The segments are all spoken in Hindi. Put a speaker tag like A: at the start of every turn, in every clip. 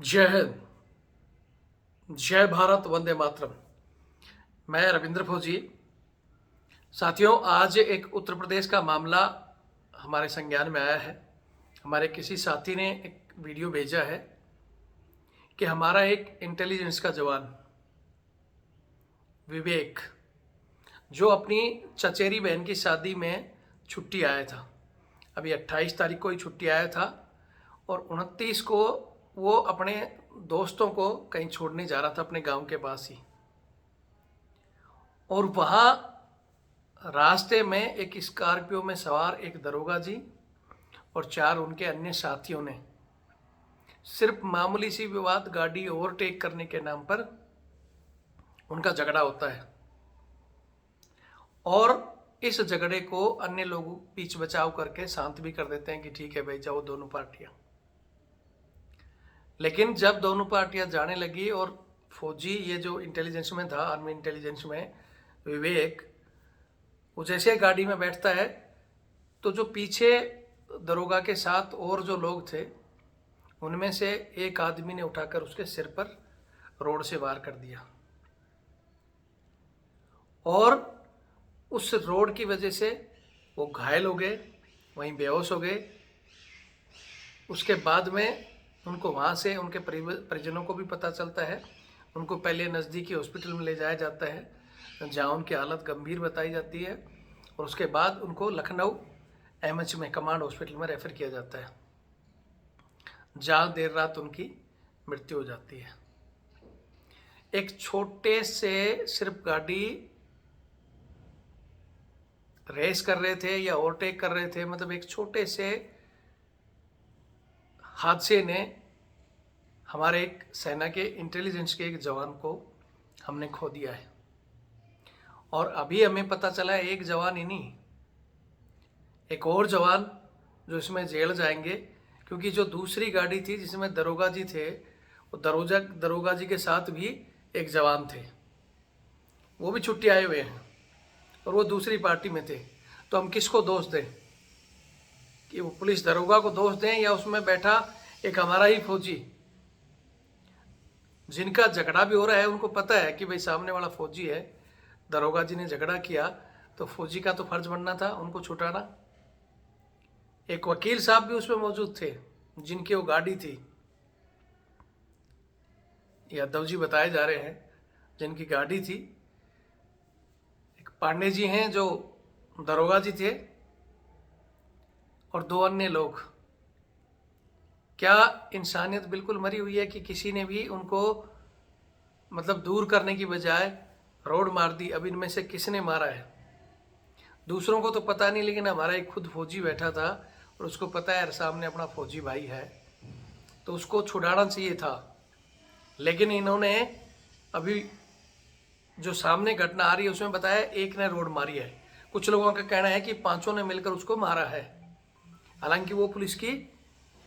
A: जय हिंद। जय भारत, वंदे मातरम। मैं रविंद्र फौजी। साथियों, आज एक उत्तर प्रदेश का मामला हमारे संज्ञान में आया है। हमारे किसी साथी ने एक वीडियो भेजा है कि हमारा एक इंटेलिजेंस का जवान विवेक, जो अपनी चचेरी बहन की शादी में छुट्टी आया था, अभी 28 तारीख को ही छुट्टी आया था और 29 को वो अपने दोस्तों को कहीं छोड़ने जा रहा था अपने गांव के पास ही। और वहाँ रास्ते में एक स्कॉर्पियो में सवार एक दरोगा जी और 4 उनके अन्य साथियों ने सिर्फ मामूली सी विवाद गाड़ी ओवरटेक करने के नाम पर उनका झगड़ा होता है और इस झगड़े को अन्य लोग बीच बचाव करके शांत भी कर देते हैं कि ठीक है भाई, जाओ दोनों पार्टियां। लेकिन जब दोनों पार्टियां जाने लगी और फौजी, ये जो इंटेलिजेंस में था, आर्मी इंटेलिजेंस में विवेक, वो जैसे गाड़ी में बैठता है तो जो पीछे दरोगा के साथ और जो लोग थे उनमें से एक आदमी ने उठाकर उसके सिर पर रोड से वार कर दिया और उस रोड की वजह से वो घायल हो गए, वहीं बेहोश हो गए। उसके बाद में उनको वहाँ से उनके परिजनों को भी पता चलता है। उनको पहले नज़दीकी हॉस्पिटल में ले जाया जाता है जहाँ उनकी हालत गंभीर बताई जाती है और उसके बाद उनको लखनऊ एमएच में, कमांड हॉस्पिटल में रेफ़र किया जाता है, जहाँ देर रात उनकी मृत्यु हो जाती है। एक छोटे से सिर्फ गाड़ी रेस कर रहे थे या ओवरटेक कर रहे थे, मतलब एक छोटे से हादसे ने हमारे एक सेना के इंटेलिजेंस के एक जवान को हमने खो दिया है। और अभी हमें पता चला है एक जवान ही नहीं, एक और जवान जो इसमें जेल जाएंगे, क्योंकि जो दूसरी गाड़ी थी जिसमें दरोगा जी थे, वो दरोगा जी के साथ भी एक जवान थे, वो भी छुट्टी आए हुए हैं और वो दूसरी पार्टी में थे। तो हम किसको दोष दें, कि वो पुलिस दरोगा को दोष दें या उसमें बैठा एक हमारा ही फौजी, जिनका झगड़ा भी हो रहा है, उनको पता है कि भाई सामने वाला फौजी है, दरोगा जी ने झगड़ा किया तो फौजी का तो फर्ज बनना था उनको छुटाना। एक वकील साहब भी उसमें मौजूद थे जिनकी वो गाड़ी थी, यादव जी बताए जा रहे हैं जिनकी गाड़ी थी। एक पांडे जी हैं जो दरोगा जी थे और 2 अन्य लोग। क्या इंसानियत बिल्कुल मरी हुई है कि किसी ने भी उनको मतलब दूर करने की बजाय रोड मार दी? अब इनमें से किसने मारा है दूसरों को तो पता नहीं, लेकिन हमारा एक खुद फौजी बैठा था और उसको पता है सामने अपना फौजी भाई है, तो उसको छुड़ाना चाहिए था। लेकिन इन्होंने अभी जो सामने घटना आ रही है उसमें बताया एक ने रोड मारी है। कुछ लोगों का कहना है कि 5 ने मिलकर उसको मारा है। हालांकि वो पुलिस की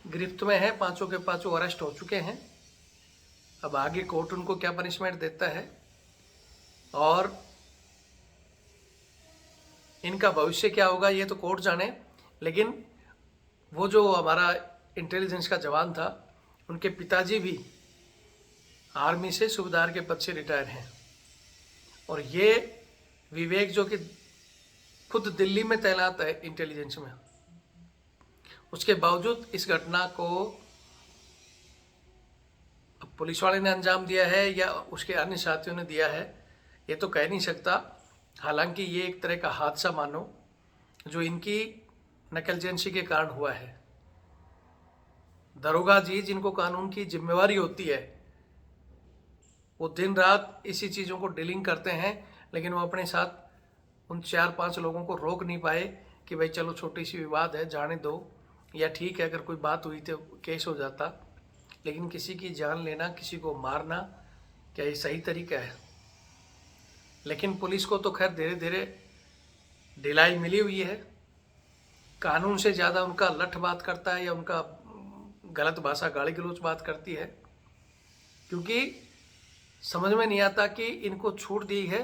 A: गिरफ्त में है, 5 के 5 अरेस्ट हो चुके हैं। अब आगे कोर्ट उनको क्या पनिशमेंट देता है और इनका भविष्य क्या होगा ये तो कोर्ट जाने। लेकिन वो जो हमारा इंटेलिजेंस का जवान था, उनके पिताजी भी आर्मी से सूबेदार के पद से रिटायर हैं और ये विवेक जो कि खुद दिल्ली में तैनात है इंटेलिजेंस में, उसके बावजूद इस घटना को पुलिस वाले ने अंजाम दिया है या उसके अन्य साथियों ने दिया है, ये तो कह नहीं सकता। हालांकि ये एक तरह का हादसा मानो जो इनकी नेग्लिजेंसी के कारण हुआ है। दरोगा जी जिनको कानून की जिम्मेवारी होती है, वो दिन रात इसी चीज़ों को डीलिंग करते हैं, लेकिन वो अपने साथ उन 4-5 लोगों को रोक नहीं पाए कि भाई चलो छोटी सी विवाद है, जाने दो, या ठीक है अगर कोई बात हुई तो केस हो जाता। लेकिन किसी की जान लेना, किसी को मारना, क्या ये सही तरीका है? लेकिन पुलिस को तो खैर धीरे धीरे ढिलाई मिली हुई है। कानून से ज़्यादा उनका लठ बात करता है या उनका गलत भाषा, गाली गलौज बात करती है, क्योंकि समझ में नहीं आता कि इनको छूट दी है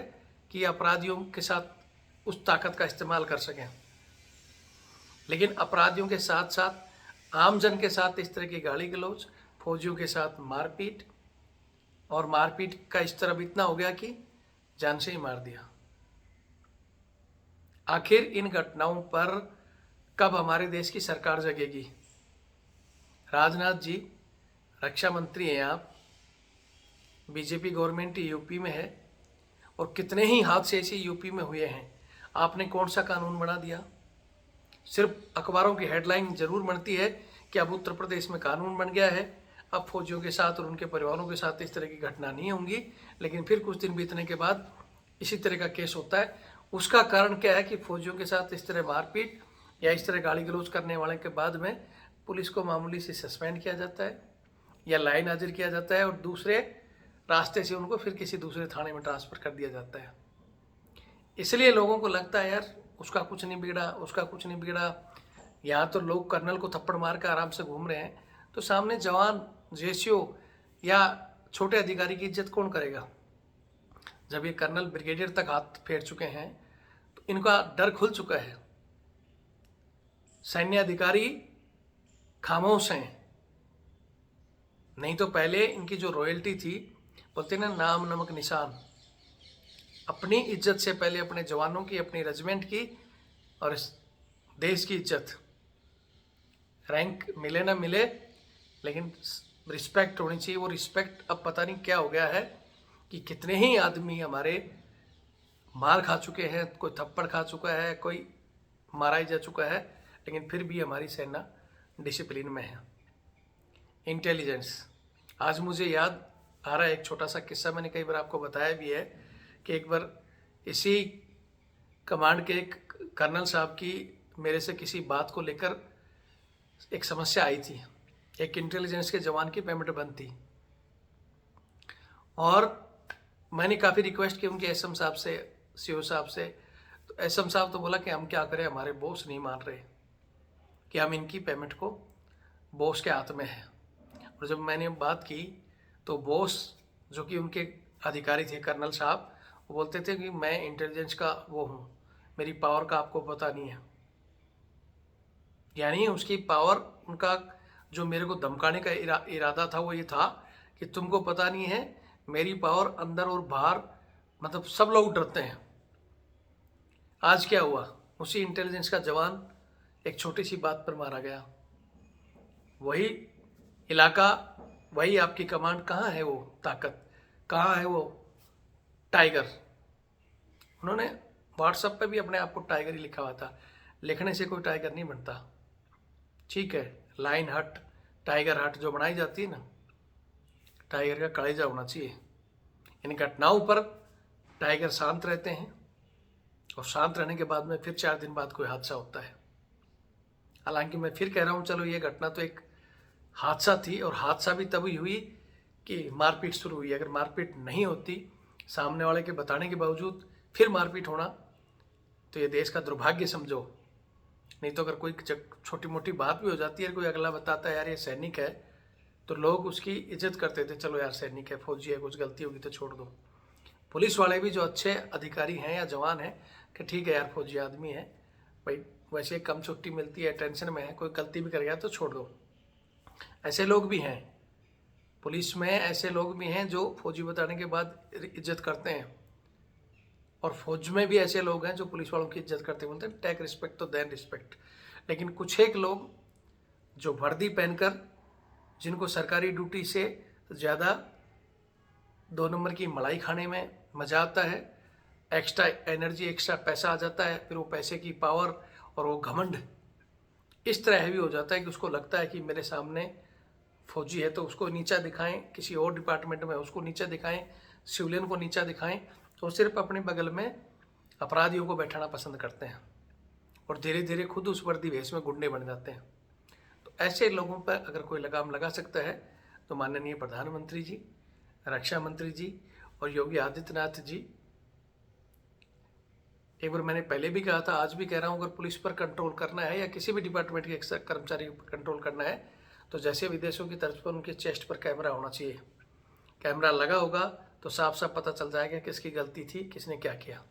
A: कि अपराधियों के साथ उस ताकत का इस्तेमाल कर सकें। लेकिन अपराधियों के साथ साथ आम जन के साथ इस तरह की गाली गलौज, फौजियों के साथ मारपीट, और मारपीट का इस तरह इतना हो गया कि जान से ही मार दिया। आखिर इन घटनाओं पर कब हमारे देश की सरकार जगेगी? राजनाथ जी रक्षा मंत्री हैं आप, बीजेपी गवर्नमेंट यूपी में है, और कितने ही हादसे ऐसे यूपी में हुए हैं। आपने कौन सा कानून बना दिया? सिर्फ अखबारों की हेडलाइन जरूर बनती है कि अब उत्तर प्रदेश में कानून बन गया है, अब फौजियों के साथ और उनके परिवारों के साथ इस तरह की घटना नहीं होंगी, लेकिन फिर कुछ दिन बीतने के बाद इसी तरह का केस होता है। उसका कारण क्या है कि फौजियों के साथ इस तरह मारपीट या इस तरह गाली गलौज करने वाले के बाद में पुलिस को मामूली से सस्पेंड किया जाता है या लाइन हाजिर किया जाता है, और दूसरे रास्ते से उनको फिर किसी दूसरे थाने में ट्रांसफ़र कर दिया जाता है। इसलिए लोगों को लगता है यार उसका कुछ नहीं बिगड़ा, उसका कुछ नहीं बिगड़ा। यहाँ तो लोग कर्नल को थप्पड़ मार कर आराम से घूम रहे हैं, तो सामने जवान, जेसीओ या छोटे अधिकारी की इज्जत कौन करेगा? जब ये कर्नल ब्रिगेडियर तक हाथ फेर चुके हैं तो इनका डर खुल चुका है। सैन्य अधिकारी खामोश हैं। नहीं तो पहले इनकी जो रॉयल्टी थी, बोलते ना नाम नमक निशान, अपनी इज्जत से पहले अपने जवानों की, अपनी रेजिमेंट की और इस देश की इज्जत। रैंक मिले ना मिले, लेकिन रिस्पेक्ट होनी चाहिए। वो रिस्पेक्ट अब पता नहीं क्या हो गया है कि कितने ही आदमी हमारे मार खा चुके हैं, कोई थप्पड़ खा चुका है, कोई मारा ही जा चुका है, लेकिन फिर भी हमारी सेना डिसिप्लिन में है। इंटेलिजेंस, आज मुझे याद आ रहा है एक छोटा सा किस्सा, मैंने कई बार आपको बताया भी है कि एक बार इसी कमांड के एक कर्नल साहब की मेरे से किसी बात को लेकर एक समस्या आई थी। एक इंटेलिजेंस के जवान की पेमेंट बंद थी और मैंने काफ़ी रिक्वेस्ट की उनके एसएम साहब से, सीओ साहब से। तो एसएम साहब तो बोला कि हम क्या करें, हमारे बॉस नहीं मान रहे कि हम इनकी पेमेंट को, बॉस के हाथ में है। और जब मैंने बात की तो बॉस जो कि उनके अधिकारी थे, कर्नल साहब, वो बोलते थे कि मैं इंटेलिजेंस का वो हूँ, मेरी पावर का आपको पता नहीं है। यानी उसकी पावर, उनका जो मेरे को धमकाने का इरादा था वो ये था कि तुमको पता नहीं है मेरी पावर अंदर और बाहर, मतलब सब लोग डरते हैं। आज क्या हुआ, उसी इंटेलिजेंस का जवान एक छोटी सी बात पर मारा गया। वही इलाका, वही आपकी कमांड, कहाँ है वो ताकत, कहाँ है वो टाइगर? उन्होंने व्हाट्सएप पे भी अपने आप को टाइगर ही लिखा हुआ था। लिखने से कोई टाइगर नहीं बनता। ठीक है, लाइन हट, टाइगर हट जो बनाई जाती है ना, टाइगर का कलेजा होना चाहिए। इन घटनाओं पर टाइगर शांत रहते हैं और शांत रहने के बाद में फिर 4 दिन बाद कोई हादसा होता है। हालांकि मैं फिर कह रहा हूँ, चलो ये घटना तो एक हादसा थी, और हादसा भी तभी हुई कि मारपीट शुरू हुई। अगर मारपीट नहीं होती, सामने वाले के बताने के बावजूद फिर मारपीट होना, तो ये देश का दुर्भाग्य समझो। नहीं तो अगर कोई छोटी मोटी बात भी हो जाती है, कोई अगला बताता है यार ये सैनिक है, तो लोग उसकी इज्जत करते थे, चलो यार सैनिक है, फौजी है, कुछ गलती होगी तो छोड़ दो। पुलिस वाले भी जो अच्छे अधिकारी हैं या जवान हैं कि ठीक है यार फौजी आदमी है भाई, वैसे कम छुट्टी मिलती है, टेंशन में है, कोई गलती भी कर गया तो छोड़ दो। ऐसे लोग भी हैं पुलिस में, ऐसे लोग भी हैं जो फौजी बताने के बाद इज्जत करते हैं, और फौज में भी ऐसे लोग हैं जो पुलिस वालों की इज्जत करते हैं, बोलते हैं टेक रिस्पेक्ट तो देन रिस्पेक्ट। लेकिन कुछ एक लोग जो वर्दी पहनकर, जिनको सरकारी ड्यूटी से ज़्यादा 2 नंबर की मलाई खाने में मज़ा आता है, एक्स्ट्रा एनर्जी, एक्स्ट्रा पैसा आ जाता है, फिर वो पैसे की पावर और वो घमंड इस तरह हैवी हो जाता है कि उसको लगता है कि मेरे सामने फौजी है तो उसको नीचा दिखाएं, किसी और डिपार्टमेंट में उसको नीचा दिखाएं, सिविलियन को नीचा दिखाएं, तो सिर्फ अपने बगल में अपराधियों को बैठाना पसंद करते हैं और धीरे धीरे खुद उस वर्दी भेष में गुंडे बन जाते हैं। तो ऐसे लोगों पर अगर कोई लगाम लगा सकता है तो माननीय प्रधानमंत्री जी, रक्षा मंत्री जी और योगी आदित्यनाथ जी। एक बार मैंने पहले भी कहा था, आज भी कह रहा हूँ, अगर पुलिस पर कंट्रोल करना है या किसी भी डिपार्टमेंट के कर्मचारी पर कंट्रोल करना है तो जैसे विदेशों की तर्ज पर उनके चेस्ट पर कैमरा होना चाहिए। कैमरा लगा होगा तो साफ साफ पता चल जाएगा किसकी गलती थी, किसने क्या किया।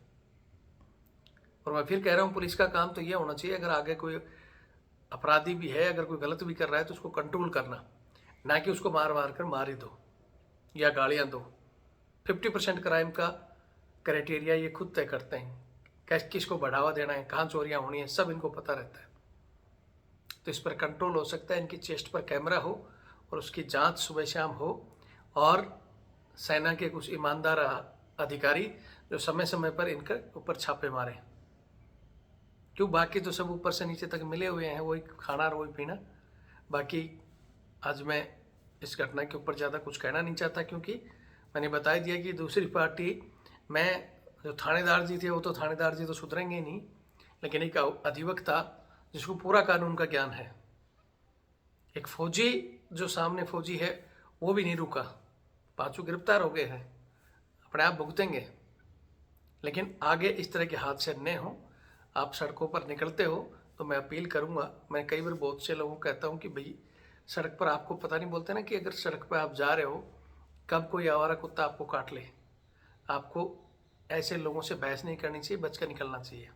A: और मैं फिर कह रहा हूँ, पुलिस का काम तो ये होना चाहिए, अगर आगे कोई अपराधी भी है, अगर कोई गलत भी कर रहा है तो उसको कंट्रोल करना, ना कि उसको मार मार कर मार ही दो या गालियाँ दो। 50% क्राइम का क्राइटेरिया ये खुद तय करते हैं, किसको बढ़ावा देना है, कहाँ चोरियाँ होनी है, सब इनको पता रहता है। तो इस पर कंट्रोल हो सकता है, इनकी चेस्ट पर कैमरा हो और उसकी जांच सुबह शाम हो, और सेना के कुछ ईमानदार अधिकारी जो समय समय पर इनके ऊपर छापे मारें। क्यों, बाकी तो सब ऊपर से नीचे तक मिले हुए हैं, वही खाना और वही पीना। बाकी आज मैं इस घटना के ऊपर ज़्यादा कुछ कहना नहीं चाहता, क्योंकि मैंने बता दिया कि दूसरी पार्टी में जो थानेदार जी थे वो तो थानेदार जी तो सुधरेंगे ही नहीं, लेकिन एक अधिवक्ता जिसको पूरा कानून का ज्ञान है, एक फौजी जो सामने फौजी है वो भी नहीं रुका, 5 गिरफ्तार हो गए हैं, अपने आप भुगतेंगे। लेकिन आगे इस तरह के हादसे न हो। आप सड़कों पर निकलते हो तो मैं अपील करूंगा, मैं कई बार बहुत से लोगों को कहता हूं कि भाई सड़क पर आपको पता नहीं, बोलते ना कि अगर सड़क पर आप जा रहे हो कब कोई आवारा कुत्ता आपको काट ले, आपको ऐसे लोगों से बहस नहीं करनी चाहिए, बच कर निकलना चाहिए।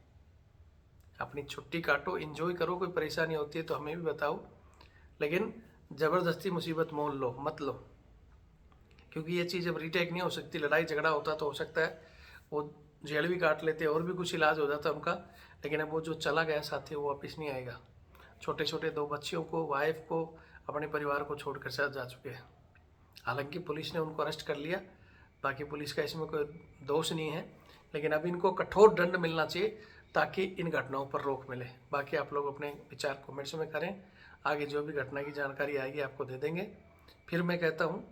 A: अपनी छुट्टी काटो, एंजॉय करो, कोई परेशानी होती है तो हमें भी बताओ, लेकिन ज़बरदस्ती मुसीबत मोल लो मत लो, क्योंकि ये चीज़ अब रीटेक नहीं हो सकती। लड़ाई झगड़ा होता तो हो सकता है वो जेल भी काट लेते और भी कुछ इलाज हो जाता उनका, लेकिन अब वो जो चला गया साथी वो वापस नहीं आएगा। छोटे छोटे 2 बच्चियों को, वाइफ को, अपने परिवार को छोड़कर साथ जा चुके हैं। हालांकि पुलिस ने उनको अरेस्ट कर लिया, बाकी पुलिस का इसमें कोई दोष नहीं है, लेकिन अब इनको कठोर दंड मिलना चाहिए ताकि इन घटनाओं पर रोक मिले। बाकी आप लोग अपने विचार कमेंट्स में करें, आगे जो भी घटना की जानकारी आएगी आपको दे देंगे। फिर मैं कहता हूँ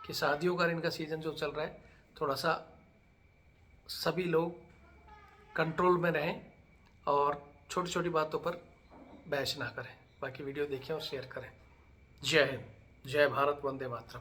A: कि शादियों का इनका सीज़न जो चल रहा है, थोड़ा सा सभी लोग कंट्रोल में रहें और छोटी छोटी बातों पर बहस ना करें। बाकी वीडियो देखें और शेयर करें। जय हिंद, जय भारत, वंदे मातरम।